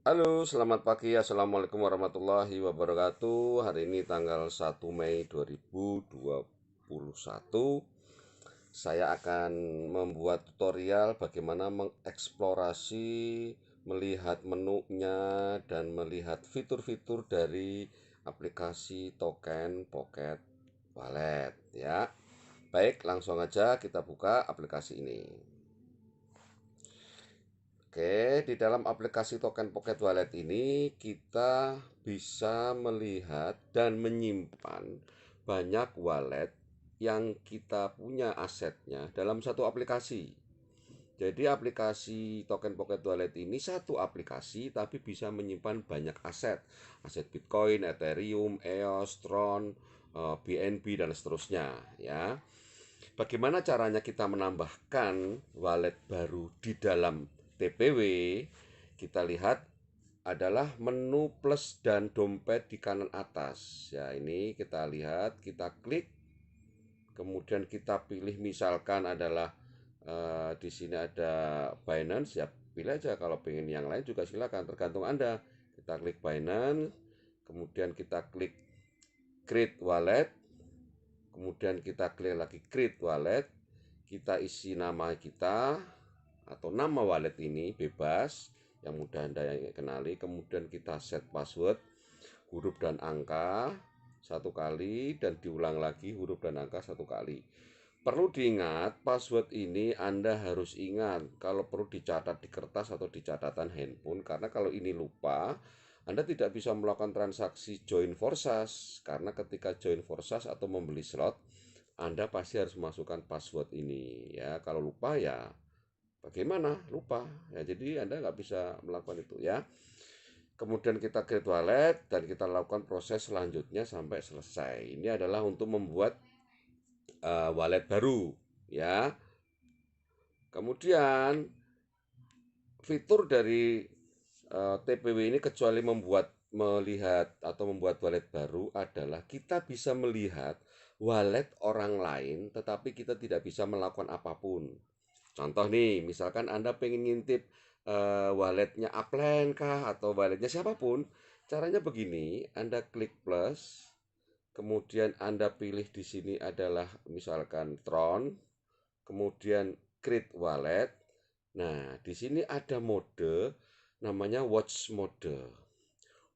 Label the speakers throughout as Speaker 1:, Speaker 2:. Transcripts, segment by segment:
Speaker 1: Halo, selamat pagi. Assalamualaikum warahmatullahi wabarakatuh. Hari ini tanggal 1 Mei 2021. Saya akan membuat tutorial bagaimana mengeksplorasi, melihat menunya, dan melihat fitur-fitur dari aplikasi token Pocket Wallet ya. Baik, langsung aja kita buka aplikasi ini. Oke, di dalam aplikasi token Pocket Wallet ini kita bisa melihat dan menyimpan banyak wallet yang kita punya asetnya dalam satu aplikasi. Jadi aplikasi token Pocket Wallet ini satu aplikasi tapi bisa menyimpan banyak aset. Aset Bitcoin, Ethereum, EOS, Tron, BNB dan seterusnya ya. Bagaimana caranya kita menambahkan wallet baru di dalam TPW? Kita lihat adalah menu plus dan dompet di kanan atas. Ya, ini kita lihat, kita klik, kemudian kita pilih misalkan adalah di sini ada Binance, ya pilih aja. Kalau pengen yang lain juga silakan, tergantung Anda. Kita klik Binance, kemudian kita klik Create Wallet, kemudian kita klik lagi Create Wallet, kita isi nama kita atau nama wallet ini bebas yang mudah Anda yang kenali, kemudian kita set password huruf dan angka satu kali dan diulang lagi huruf dan angka satu kali. Perlu diingat, password ini Anda harus ingat, kalau perlu dicatat di kertas atau di catatan handphone, karena kalau ini lupa Anda tidak bisa melakukan transaksi join forsas, karena ketika join forsas atau membeli slot Anda pasti harus masukkan password ini ya. Kalau lupa ya bagaimana? Lupa ya, jadi Anda nggak bisa melakukan itu ya. Kemudian kita create wallet dan kita lakukan proses selanjutnya sampai selesai. Ini adalah untuk membuat wallet baru ya. Kemudian fitur dari TPW ini kecuali melihat atau membuat wallet baru adalah kita bisa melihat wallet orang lain tetapi kita tidak bisa melakukan apapun. Contoh nih, misalkan Anda pengen ngintip walletnya Upland kah atau walletnya siapapun, caranya begini, Anda klik plus, kemudian Anda pilih di sini adalah misalkan Tron, kemudian create wallet. Nah, di sini ada mode namanya watch mode.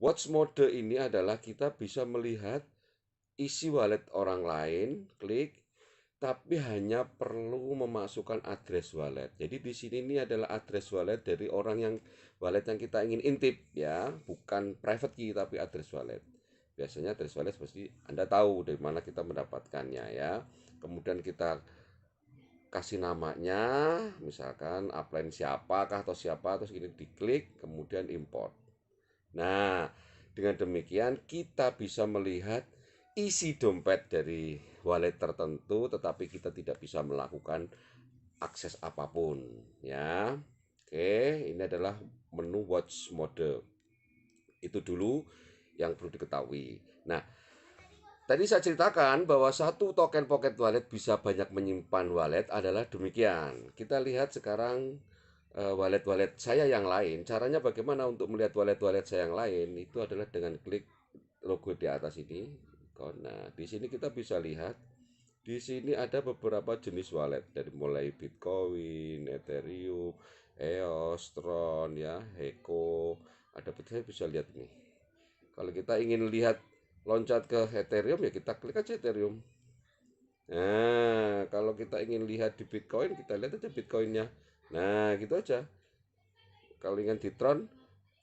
Speaker 1: Watch mode ini adalah kita bisa melihat isi wallet orang lain, klik, tapi hanya perlu memasukkan address wallet. Jadi di sini ini adalah address wallet dari orang yang wallet yang kita ingin intip ya, bukan private key tapi address wallet. Biasanya address wallet pasti Anda tahu dari mana kita mendapatkannya ya. Kemudian kita kasih namanya, misalkan upline siapakah atau siapa, terus ini diklik, kemudian import. Nah, dengan demikian kita bisa melihat isi dompet dari wallet tertentu, tetapi kita tidak bisa melakukan akses apapun ya. Oke, ini adalah menu watch mode. Itu dulu yang perlu diketahui. Nah, tadi saya ceritakan bahwa satu token Pocket Wallet bisa banyak menyimpan wallet adalah demikian. Kita lihat sekarang wallet-wallet saya yang lain. Caranya bagaimana untuk melihat wallet-wallet saya yang lain? Itu adalah dengan klik logo di atas ini. Nah, di sini kita bisa lihat di sini ada beberapa jenis wallet dari mulai Bitcoin, Ethereum, EOS, Tron ya, Heko. Ada saya bisa lihat nih. Kalau kita ingin lihat loncat ke Ethereum ya kita klik aja Ethereum. Nah, kalau kita ingin lihat di Bitcoin, kita lihat aja Bitcoinnya. Nah, gitu aja. Kalau ingin di Tron,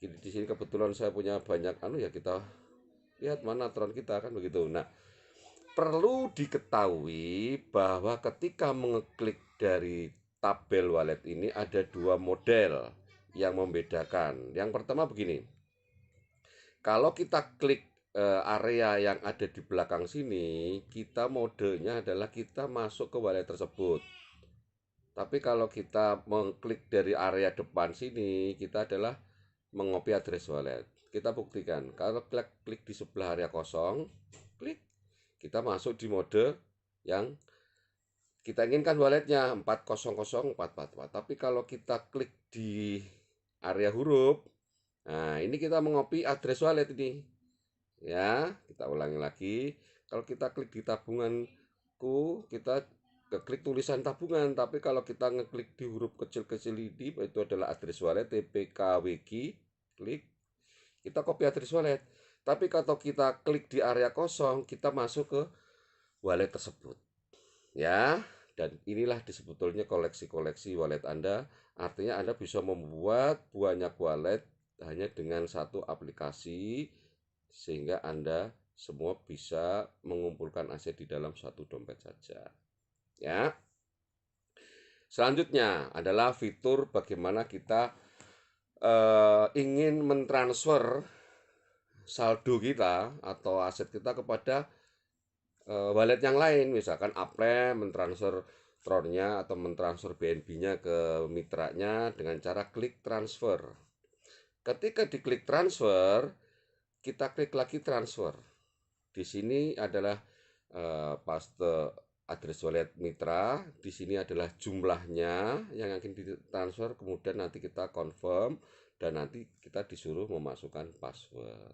Speaker 1: di sini kebetulan saya punya banyak ya kita lihat mana Tron kita kan begitu. Nah, perlu diketahui bahwa ketika mengeklik dari tabel wallet ini ada dua model yang membedakan. Yang pertama begini, kalau kita klik area yang ada di belakang sini, kita modenya adalah kita masuk ke wallet tersebut. Tapi kalau kita mengklik dari area depan sini, kita adalah mengopi address wallet. Kita buktikan, kalau klik di sebelah area kosong, klik, kita masuk di mode yang kita inginkan walletnya 400444. Tapi kalau kita klik di area huruf, Nah, ini kita mengopi address wallet ini. Ya, kita ulangi lagi. Kalau kita klik di tabunganku, kita klik tulisan tabungan, tapi kalau kita ngeklik di huruf kecil-kecil ini, itu adalah address wallet TPKWG, klik, kita copy address wallet. Tapi kalau kita klik di area kosong, kita masuk ke wallet tersebut. Ya, dan inilah sebetulnya koleksi-koleksi wallet Anda. Artinya Anda bisa membuat banyak wallet hanya dengan satu aplikasi, sehingga Anda semua bisa mengumpulkan aset di dalam satu dompet saja. Ya. Selanjutnya adalah fitur bagaimana kita ingin mentransfer saldo kita atau aset kita kepada wallet yang lain. Misalkan Apple mentransfer Tronnya atau mentransfer BNB-nya ke mitranya dengan cara klik transfer. Ketika diklik transfer, kita klik lagi transfer. Di sini adalah paste address wallet mitra. Di sini adalah jumlahnya yang akan ditransfer. Kemudian nanti kita confirm dan nanti kita disuruh memasukkan password.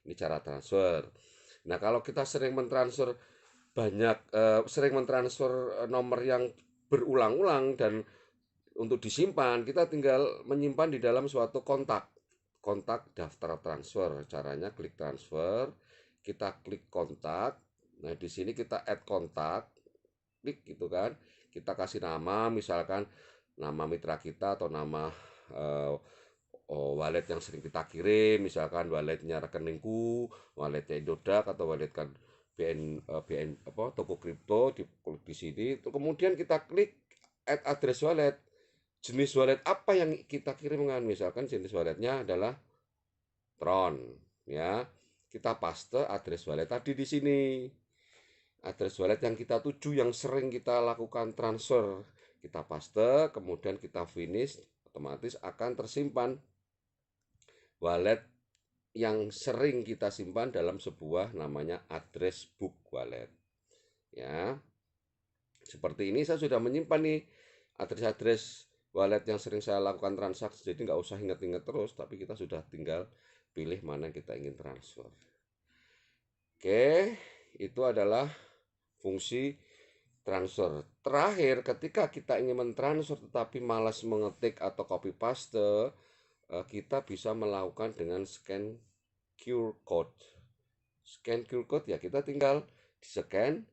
Speaker 1: Ini cara transfer. Nah, kalau kita sering mentransfer sering mentransfer nomor yang berulang-ulang dan untuk disimpan, kita tinggal menyimpan di dalam suatu kontak daftar transfer. Caranya klik transfer, kita klik kontak. Nah, di sini kita add kontak, klik gitu kan. Kita kasih nama, misalkan nama mitra kita atau nama eh, wallet yang sering kita kirim, misalkan walletnya rekeningku, walletnya Indodax atau wallet kan BN apa toko kripto di sini. Kemudian kita klik add address wallet. Jenis wallet apa yang kita kirimkan? Misalkan jenis walletnya adalah Tron, ya. Kita paste address wallet tadi di sini. Address wallet yang kita tuju, yang sering kita lakukan transfer, kita paste, kemudian kita finish, otomatis akan tersimpan wallet yang sering kita simpan dalam sebuah namanya address book wallet. Ya, seperti ini saya sudah menyimpan nih address-address wallet yang sering saya lakukan transaksi. Jadi nggak usah ingat-ingat terus, tapi kita sudah tinggal pilih mana yang kita ingin transfer. Oke, itu adalah fungsi transfer. Terakhir, ketika kita ingin mentransfer tetapi malas mengetik atau copy paste, kita bisa melakukan dengan scan QR code. Scan QR code ya kita tinggal di-scan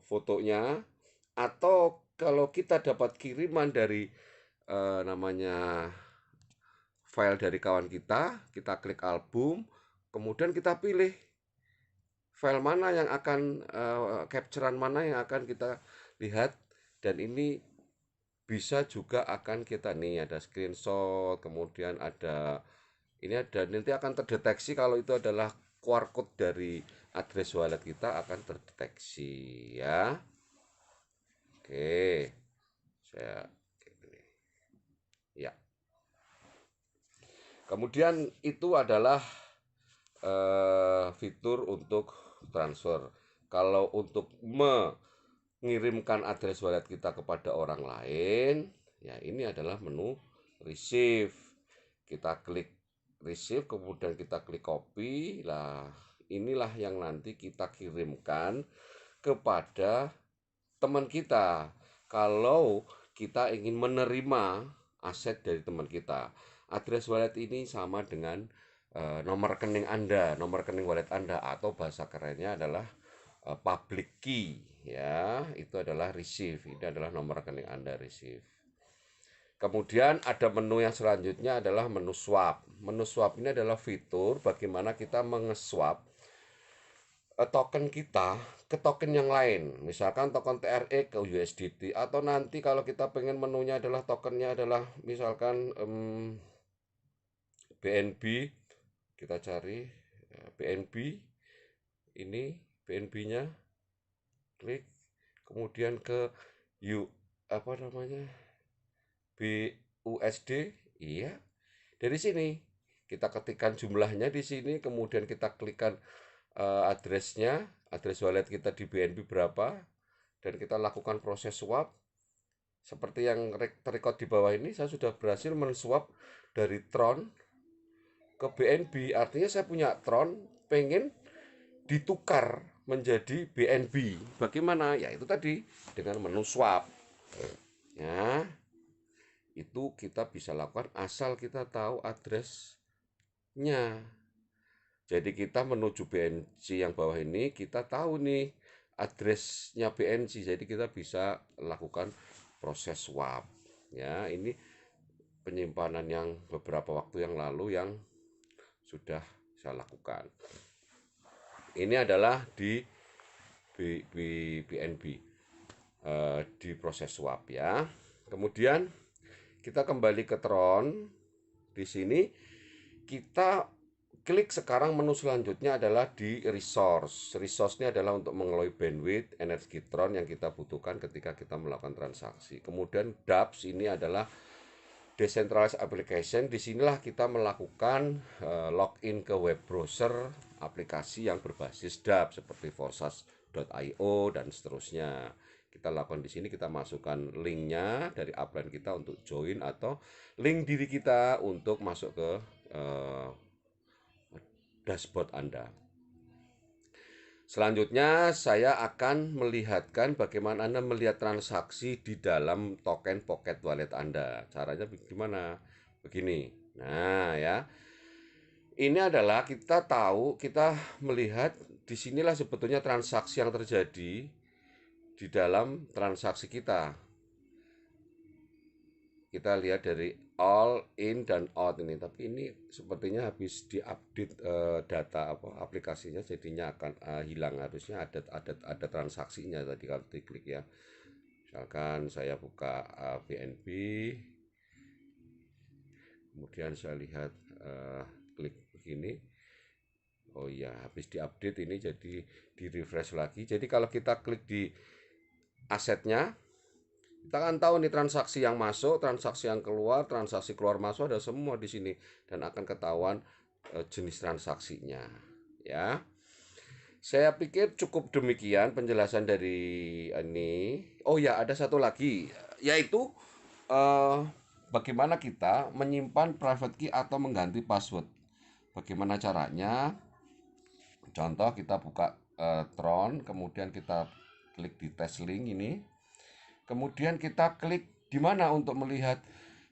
Speaker 1: fotonya, atau kalau kita dapat kiriman dari namanya file dari kawan kita klik album, kemudian kita pilih file mana yang akan capturean mana yang akan kita lihat, dan ini bisa juga akan kita nih ada screenshot, kemudian ada ini ada nanti akan terdeteksi kalau itu adalah QR code dari address wallet kita akan terdeteksi ya. Oke, saya ya. Kemudian itu adalah fitur untuk transfer. Kalau untuk mengirimkan address wallet kita kepada orang lain, ya ini adalah menu receive. Kita klik receive, kemudian kita klik copy. Lah, inilah yang nanti kita kirimkan kepada teman kita. Kalau kita ingin menerima aset dari teman kita, address wallet ini sama dengan nomor rekening Anda, nomor rekening wallet Anda, atau bahasa kerennya adalah public key ya. Itu adalah receive. Ini adalah nomor rekening Anda receive. Kemudian ada menu yang selanjutnya adalah menu swap. Menu swap ini adalah fitur bagaimana kita mengeswap token kita ke token yang lain. Misalkan token TRE ke USDT, atau nanti kalau kita pengen menunya adalah tokennya adalah misalkan BNB, kita cari BNB, ini BNB-nya, klik, kemudian ke apa namanya BUSD, iya. Dari sini kita ketikkan jumlahnya di sini, kemudian kita klikkan address wallet kita di BNB berapa, dan kita lakukan proses swap. seperti yang terrecord di bawah ini, saya sudah berhasil menswap dari Tron ke BNB. Artinya saya punya Tron, pengen ditukar menjadi BNB. Bagaimana? Ya itu tadi dengan menu swap. Ya, itu kita bisa lakukan asal kita tahu addressnya. Jadi kita menuju BNC yang bawah ini, kita tahu nih addressnya BNC. Jadi kita bisa lakukan proses swap. Ya, ini penyimpanan yang beberapa waktu yang lalu yang sudah saya lakukan. Ini adalah di BNB, di proses swap ya. Kemudian kita kembali ke Tron. Di sini kita klik sekarang, menu selanjutnya adalah di resource. Resource ini adalah untuk mengelola bandwidth energi Tron yang kita butuhkan ketika kita melakukan transaksi. Kemudian dApps ini adalah decentralized application. Disinilah kita melakukan login ke web browser aplikasi yang berbasis dApps seperti forsage.io dan seterusnya. Kita lakukan di sini, kita masukkan linknya dari upline kita untuk join atau link diri kita untuk masuk ke dashboard Anda. Selanjutnya saya akan melihatkan bagaimana Anda melihat transaksi di dalam token Pocket Wallet Anda. Caranya bagaimana? Begini. Nah, ya. Ini adalah kita tahu, kita melihat disinilah sebetulnya transaksi yang terjadi di dalam transaksi kita. Kita lihat dari all in dan out ini, tapi ini sepertinya habis diupdate data aplikasinya, jadinya akan hilang. Harusnya ada transaksinya tadi kalau diklik ya. Misalkan saya buka BNB, kemudian saya lihat klik begini. Oh iya, habis diupdate ini, jadi di refresh lagi. Jadi kalau kita klik di asetnya, kita akan tahu nih transaksi yang masuk, transaksi yang keluar, transaksi keluar masuk, ada semua di sini dan akan ketahuan jenis transaksinya. Ya, saya pikir cukup demikian penjelasan dari ini. Oh ya, ada satu lagi, yaitu eh, bagaimana kita menyimpan private key atau mengganti password. Bagaimana caranya? Contoh, kita buka Tron, kemudian kita klik di test link ini. Kemudian kita klik di mana untuk melihat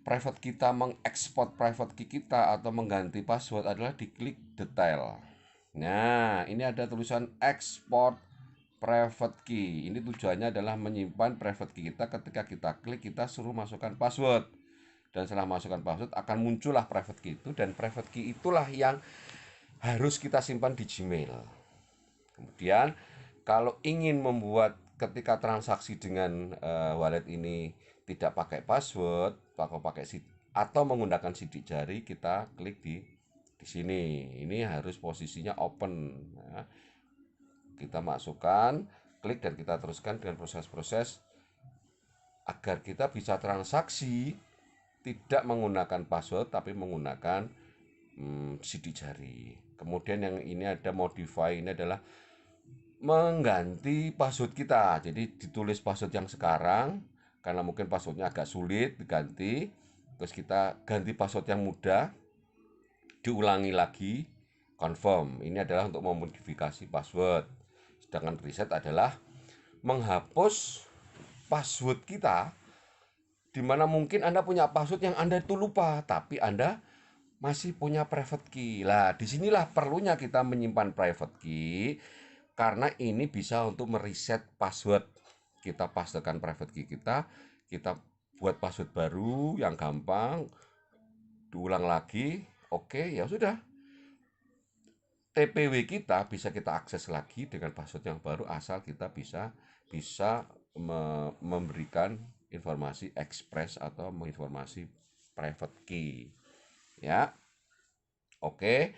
Speaker 1: private kita, mengekspor private key kita atau mengganti password adalah diklik detail. Nah, ini ada tulisan export private key. Ini tujuannya adalah menyimpan private key kita. Ketika kita klik, kita suruh masukkan password. Dan setelah masukkan password akan muncullah private key itu, dan private key itulah yang harus kita simpan di Gmail. Kemudian kalau ingin membuat ketika transaksi dengan wallet ini tidak pakai password, pakai atau menggunakan sidik jari, kita klik di sini. Ini harus posisinya open. Nah, kita masukkan, klik, dan kita teruskan dengan proses-proses agar kita bisa transaksi tidak menggunakan password tapi menggunakan sidik jari. Kemudian yang ini ada modify, ini adalah mengganti password kita. Jadi ditulis password yang sekarang, karena mungkin passwordnya agak sulit diganti, terus kita ganti password yang mudah, diulangi lagi, confirm. Ini adalah untuk memodifikasi password. Sedangkan reset adalah menghapus password kita, di mana mungkin Anda punya password yang Anda itu lupa, tapi Anda masih punya private key. Lah, disinilah perlunya kita menyimpan private key, karena ini bisa untuk mereset password. Kita pastekan private key kita buat password baru yang gampang, diulang lagi, oke, ya sudah. TPW kita bisa kita akses lagi dengan password yang baru, asal kita bisa memberikan informasi express atau menginformasi private key. Ya. Oke.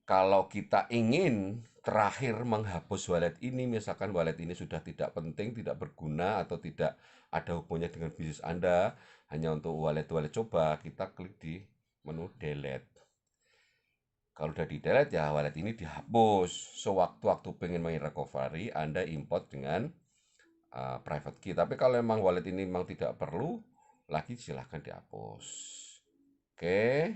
Speaker 1: Kalau kita ingin terakhir menghapus wallet ini, misalkan wallet ini sudah tidak penting, tidak berguna, atau tidak ada hubungannya dengan bisnis Anda, hanya untuk wallet-wallet coba, kita klik di menu delete. Kalau udah di delete, ya wallet ini dihapus. Sewaktu-waktu pengen main recovery, Anda import dengan private key. Tapi kalau memang wallet ini memang tidak perlu lagi, silahkan dihapus. Oke,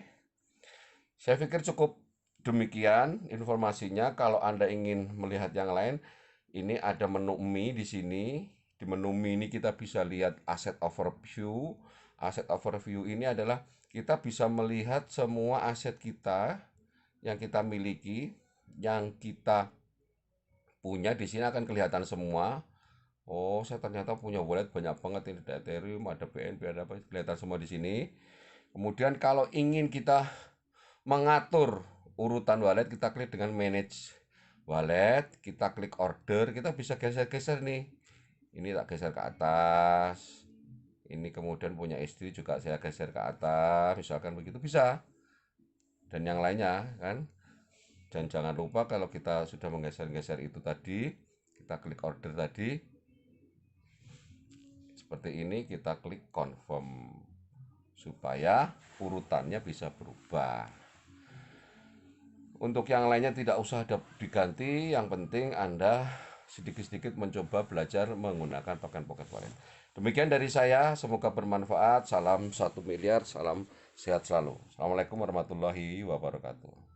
Speaker 1: saya pikir cukup demikian informasinya. Kalau Anda ingin melihat yang lain, ini ada menu Mi di sini. Di menu Mi ini kita bisa lihat aset overview. Aset overview ini adalah kita bisa melihat semua aset kita yang kita miliki, yang kita punya di sini akan kelihatan semua. Oh, saya ternyata punya wallet banyak banget ini, ada Ethereum, ada BNB, ada apa, kelihatan semua di sini. Kemudian kalau ingin kita mengatur urutan wallet, kita klik dengan manage wallet, kita klik order, kita bisa geser-geser nih. Ini tak geser ke atas. Ini kemudian punya istri juga saya geser ke atas, misalkan begitu bisa. Dan yang lainnya kan. Dan jangan lupa kalau kita sudah menggeser-geser itu tadi, kita klik order tadi, seperti ini, kita klik confirm supaya urutannya bisa berubah. Untuk yang lainnya tidak usah diganti, yang penting Anda sedikit-sedikit mencoba belajar menggunakan token Pocket Wallet. Demikian dari saya, semoga bermanfaat. Salam 1 miliar, salam sehat selalu. Assalamualaikum warahmatullahi wabarakatuh.